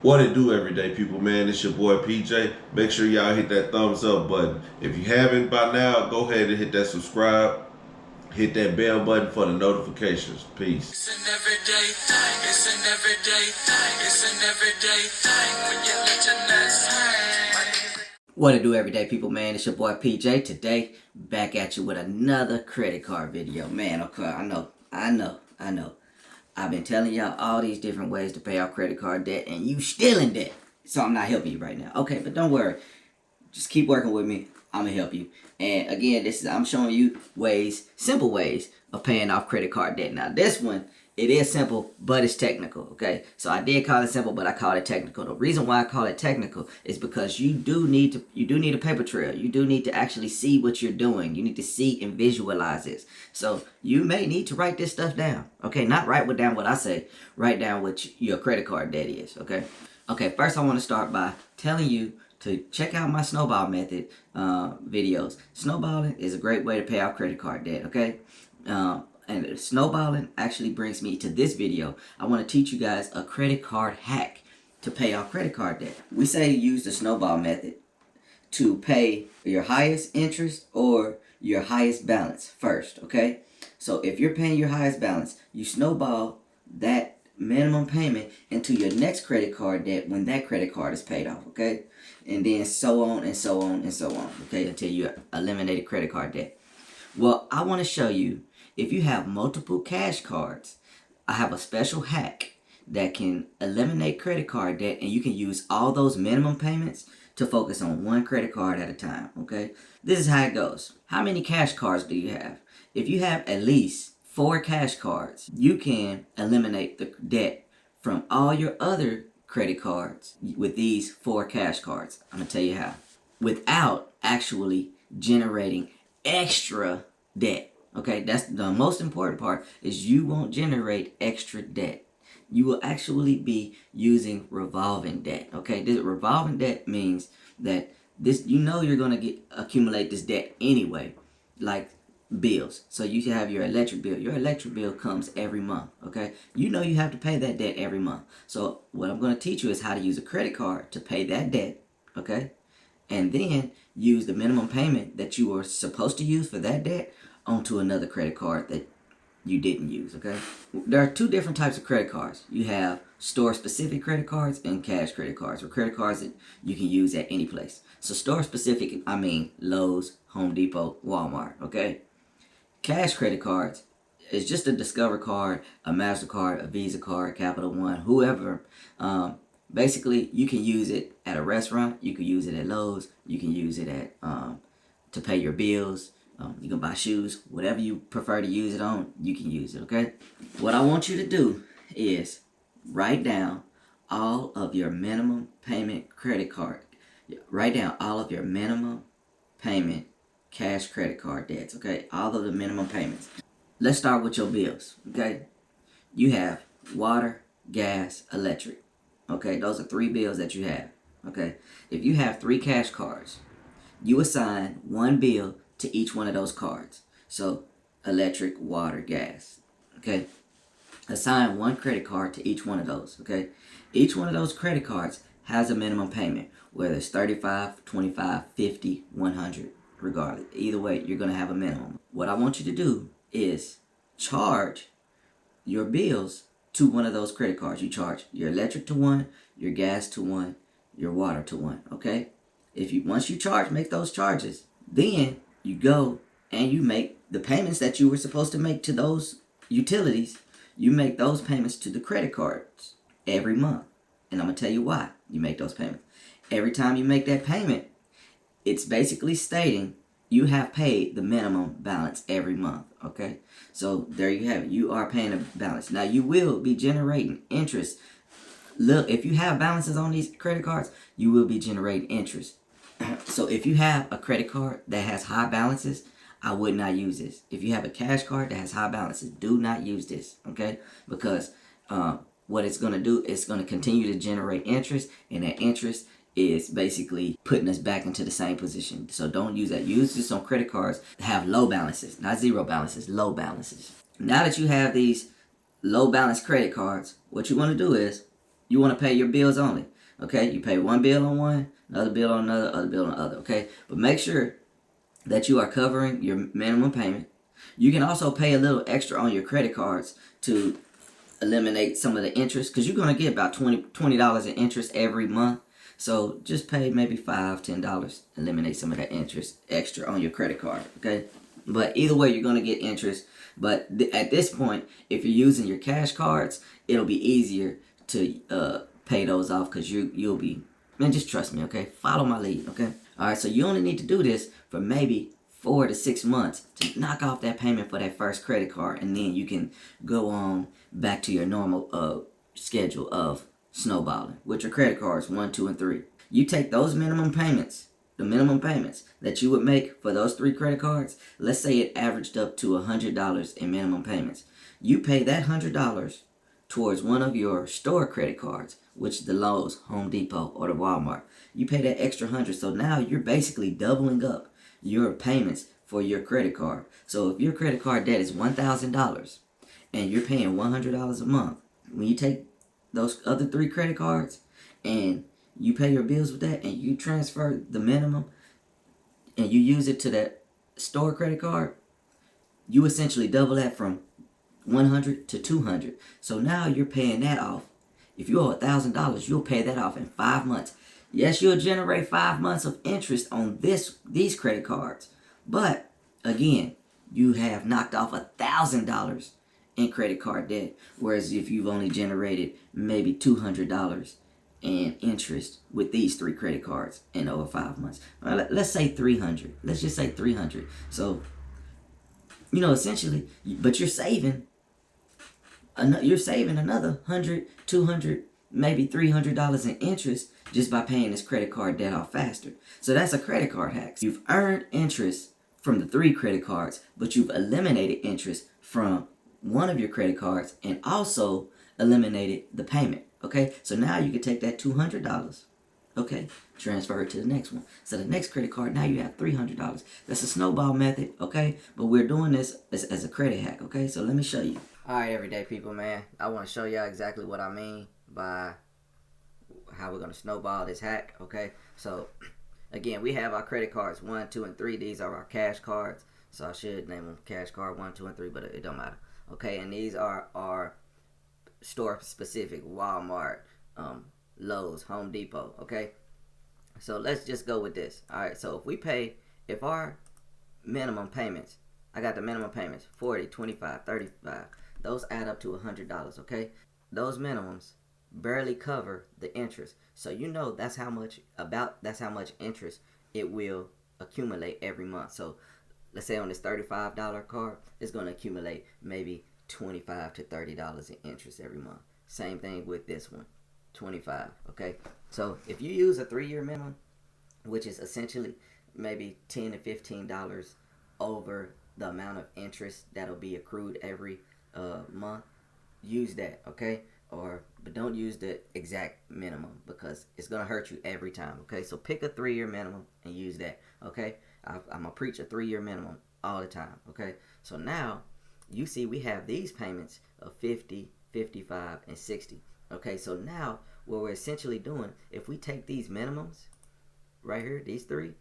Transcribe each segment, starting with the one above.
What it do, everyday people, man? It's your boy PJ. Make sure y'all hit that thumbs up button. If you haven't by now, go ahead and hit that subscribe. Hit that bell button for the notifications. Peace. It's an everyday thing. It's an everyday thing. It's an everyday thing when you let your nuts hang. What it do, everyday people, man? It's your boy PJ. Today, back at you with another credit card video. Man, okay, I know. I've been telling y'all all these different ways to pay off credit card debt, and you still in debt. So I'm not helping you right now. Okay, but don't worry. Just keep working with me. I'm gonna help you. And again, I'm showing you simple ways of paying off credit card debt. Now this one, it is simple, but it's technical. Okay, so I did call it simple, but I call it technical. The reason why I call it technical is because you do need a paper trail. You do need to actually see what you're doing. You need to see and visualize this. So you may need to write this stuff down. Okay, not write down what I say. Write down what your credit card debt is. Okay. Okay. First, I want to start by telling you to check out my snowball method videos. Snowballing is a great way to pay off credit card debt, okay? And snowballing actually brings me to this video. I want to teach you guys a credit card hack to pay off credit card debt. We say use the snowball method to pay your highest interest or your highest balance first, okay? So if you're paying your highest balance, you snowball that minimum payment into your next credit card debt when that credit card is paid off, okay? And then so on and so on and so on, okay, until you eliminate credit card debt. Well, I want to show you, if you have multiple cash cards, I have a special hack that can eliminate credit card debt, and you can use all those minimum payments to focus on one credit card at a time, okay? This is how it goes. How many cash cards do you have? If you have at least 4 cash cards, you can eliminate the debt from all your other credit cards with these 4 cash cards. I'm going to tell you how. Without actually generating extra debt. Okay, that's the most important part, is you won't generate extra debt. You will actually be using revolving debt. Okay, this revolving debt means that you're going to accumulate this debt anyway, like bills. So you have your electric bill. Your electric bill comes every month, okay? You have to pay that debt every month. So what I'm going to teach you is how to use a credit card to pay that debt, okay? And then use the minimum payment that you were supposed to use for that debt onto another credit card that you didn't use, okay? There are 2 different types of credit cards. You have store-specific credit cards and cash credit cards, or credit cards that you can use at any place. So store-specific, I mean Lowe's, Home Depot, Walmart, okay? Cash credit cards is just a Discover card, a MasterCard, a Visa card, Capital One, whoever. Basically, you can use it at a restaurant. You can use it at Lowe's. You can use it at to pay your bills. You can buy shoes. Whatever you prefer to use it on, you can use it, okay? What I want you to do is write down all of your minimum payment credit card. Write down all of your minimum payment cash credit card debts, okay? All of the minimum payments. Let's start with your bills, okay? You have water, gas, electric, okay? Those are 3 bills that you have, okay? If you have 3 cash cards, you assign 1 bill to each one of those cards. So electric, water, gas, okay? Assign 1 credit card to each one of those, okay? Each one of those credit cards has a minimum payment, whether it's 35, 25, 50, 100. Regardless, either way, you're going to have a minimum. What I want you to do is charge your bills to one of those credit cards. You charge your electric to one, your gas to one, your water to one, okay? Once you make those charges, then you go and you make the payments that you were supposed to make to those utilities. You make those payments to the credit cards every month. And I'm going to tell you why you make those payments. Every time you make that payment, it's basically stating you have paid the minimum balance every month, okay? So there you have it. You are paying a balance. Now, you will be generating interest. Look, if you have balances on these credit cards, you will be generating interest. So if you have a credit card that has high balances, I would not use this. If you have a cash card that has high balances, do not use this, okay? Because what it's going to do, it's going to continue to generate interest, and that interest is basically putting us back into the same position. So don't use that. Use this on credit cards that have low balances, not zero balances, low balances. Now that you have these low balance credit cards, what you want to do is you want to pay your bills only. Okay, you pay one bill on one, another bill on another, other bill on the other. Okay, but make sure that you are covering your minimum payment. You can also pay a little extra on your credit cards to eliminate some of the interest, because you're going to get about $20 in interest every month. So just pay maybe $5-10, eliminate some of that interest extra on your credit card. Okay, but either way you're going to get interest. But at this point, if you're using your cash cards, it'll be easier to pay those off, because you'll be, man, just trust me. Okay, follow my lead. Okay, all right, so you only need to do this for maybe 4 to 6 months to knock off that payment for that first credit card, and then you can go on back to your normal schedule of snowballing with your credit cards 1, 2, and 3. You take those minimum payments, the minimum payments that you would make for those 3 credit cards. Let's say it averaged up to $100 in minimum payments. You pay that $100 towards one of your store credit cards, which is the Lowe's, Home Depot, or the Walmart. You pay that extra $100, so now you're basically doubling up your payments for your credit card. So if your credit card debt is $1,000 and you're paying $100 a month, when you take those other 3 credit cards and you pay your bills with that, and you transfer the minimum and you use it to that store credit card, you essentially double that from 100 to 200. So now you're paying that off. If you owe $1,000, you'll pay that off in 5 months. Yes, you'll generate 5 months of interest on these credit cards, but again, you have knocked off $1,000 in credit card debt. Whereas if you've only generated maybe $200 in interest with these 3 credit cards in over 5 months, let's say 300. Let's just say 300. So, essentially, but you're saving another 100, 200, maybe $300 in interest just by paying this credit card debt off faster. So that's a credit card hack. You've earned interest from the 3 credit cards, but you've eliminated interest from one of your credit cards and also eliminated the payment. Okay, so now you can take that $200, okay, transfer it to the next one. So the next credit card, now you have $300. That's a snowball method, okay? But we're doing this as a credit hack, okay? So let me show you. All right, everyday people, man. I want to show y'all exactly what I mean by how we're going to snowball this hack, okay? So, again, we have our credit cards 1, 2, and 3. These are our cash cards. So I should name them cash card 1, 2, and 3, but it don't matter, okay? And these are our store-specific: Walmart, Lowe's, Home Depot, okay? So let's just go with this. All right, so if our minimum payments, I got the minimum payments, 40, 25, 35. Those add up to $100, okay? Those minimums barely cover the interest. So that's how much interest it will accumulate every month. So let's say on this $35 card, it's going to accumulate maybe $25 to $30 in interest every month. Same thing with this one, 25, okay? So if you use a 3-year minimum, which is essentially maybe $10 to $15 over the amount of interest that'll be accrued every month, use that, okay? But don't use the exact minimum, because it's gonna hurt you every time, okay? So pick a 3-year minimum and use that, okay? I'm gonna preach a 3-year minimum all the time, okay? So now you see we have these payments of 50, 55, and 60, okay? So now what we're essentially doing, if we take these minimums right here, these 3,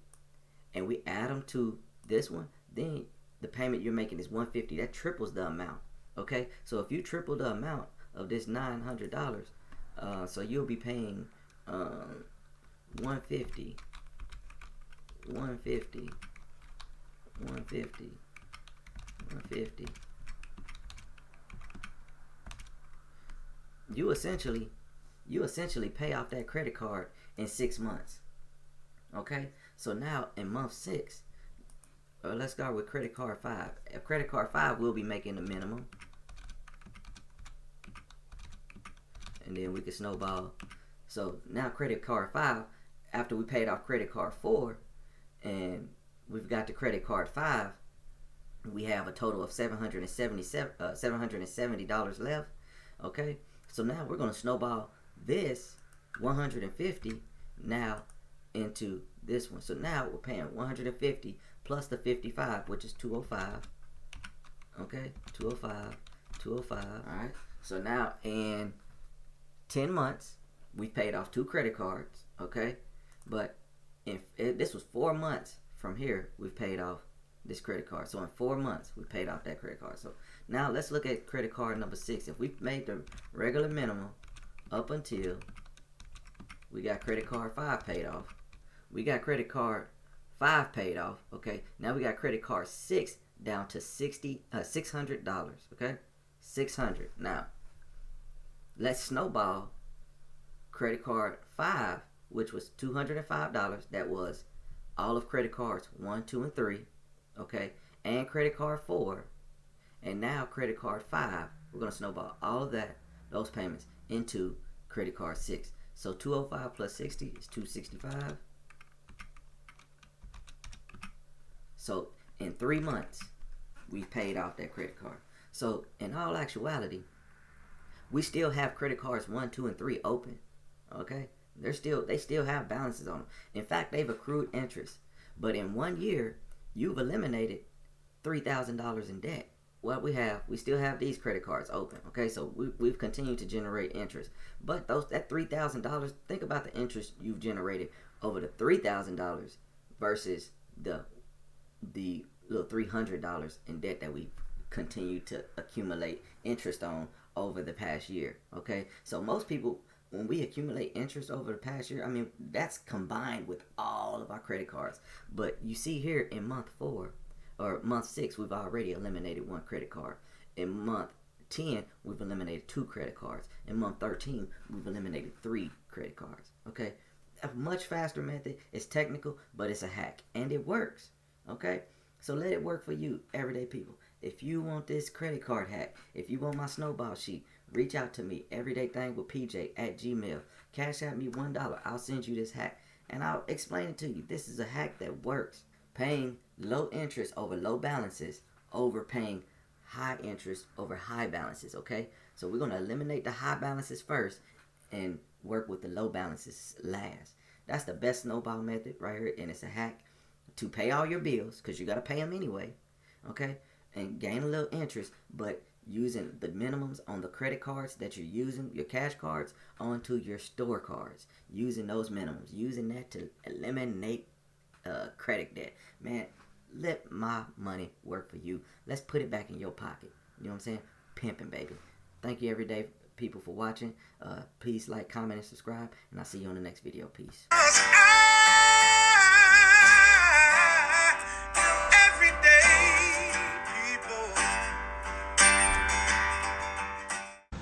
and we add them to this one, then the payment you're making is $150. That triples the amount, okay? So if you triple the amount of this $900, so you'll be paying $150. You essentially pay off that credit card in 6 months. Okay, so now in month 6, let's start with credit card 5. If credit card 5 will be making the minimum, and then we can snowball. So now credit card 5, after we paid off credit card 4, and we've got the credit card 5, we have a total of $770 left. Okay, so now we're going to snowball this 150 now into this one. So now we're paying 150 plus the 55, which is 205. Okay, 205. All right, so now in 10 months, we paid off 2 credit cards, okay? But this was 4 months from here, we've paid off this credit card. So in 4 months, we paid off that credit card. So now let's look at credit card number 6. If we made the regular minimum up until we got credit card 5 paid off, we got credit card 5 paid off, okay? Now we got credit card 6 down to $600, okay? $600. Now, let's snowball credit card 5, which was $205. That was all of credit cards 1, 2, and 3, okay? And credit card 4. And now credit card 5, we're going to snowball all of those payments into credit card 6. So 205 plus 60 is 265. So in 3 months, we paid off that credit card. So in all actuality, we still have credit cards 1, 2, and 3 open. Okay? They still have balances on them. In fact, they've accrued interest. But in 1 year, you've eliminated $3,000 in debt. What we still have these credit cards open. Okay, so we've continued to generate interest. But that $3,000, think about the interest you've generated over the $3,000 versus the little $300 in debt that we continue to accumulate interest on over the past year. Okay, so most people, when we accumulate interest over the past year, I mean, that's combined with all of our credit cards. But you see here in month 4 or month 6, we've already eliminated 1 credit card. In month 10, we've eliminated 2 credit cards. In month 13, we've eliminated 3 credit cards. Okay, a much faster method. It's technical, but it's a hack, and it works. Okay, so let it work for you, everyday people. If you want this credit card hack, if you want my snowball sheet, reach out to me, everydaythingwithpj@gmail. Cash out me $1. I'll send you this hack, and I'll explain it to you. This is a hack that works. Paying low interest over low balances over paying high interest over high balances, okay? So we're going to eliminate the high balances first and work with the low balances last. That's the best snowball method right here, and it's a hack to pay all your bills, because you got to pay them anyway, okay? And gain a little interest, but using the minimums on the credit cards that you're using, your cash cards, onto your store cards. Using those minimums. Using that to eliminate credit debt. Man, let my money work for you. Let's put it back in your pocket. You know what I'm saying? Pimping, baby. Thank you, everyday people, for watching. Please like, comment, and subscribe, and I'll see you on the next video. Peace.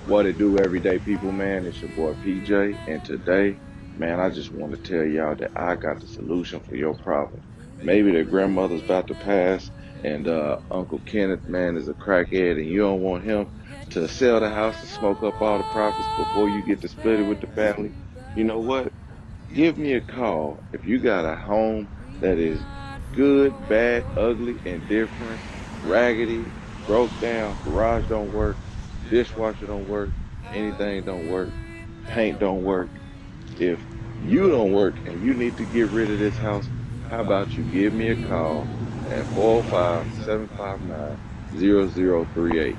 What it do, everyday people, man? It's your boy PJ, and today, man, I just want to tell y'all that I got the solution for your problem. Maybe their grandmother's about to pass, and Uncle Kenneth, man, is a crackhead, and you don't want him to sell the house and smoke up all the profits before you get to split it with the family. You know what? Give me a call if you got a home that is good, bad, ugly, indifferent, raggedy, broke down, garage don't work, dishwasher don't work, anything don't work, paint don't work. If you don't work and you need to get rid of this house, how about you give me a call at 405-759-0038.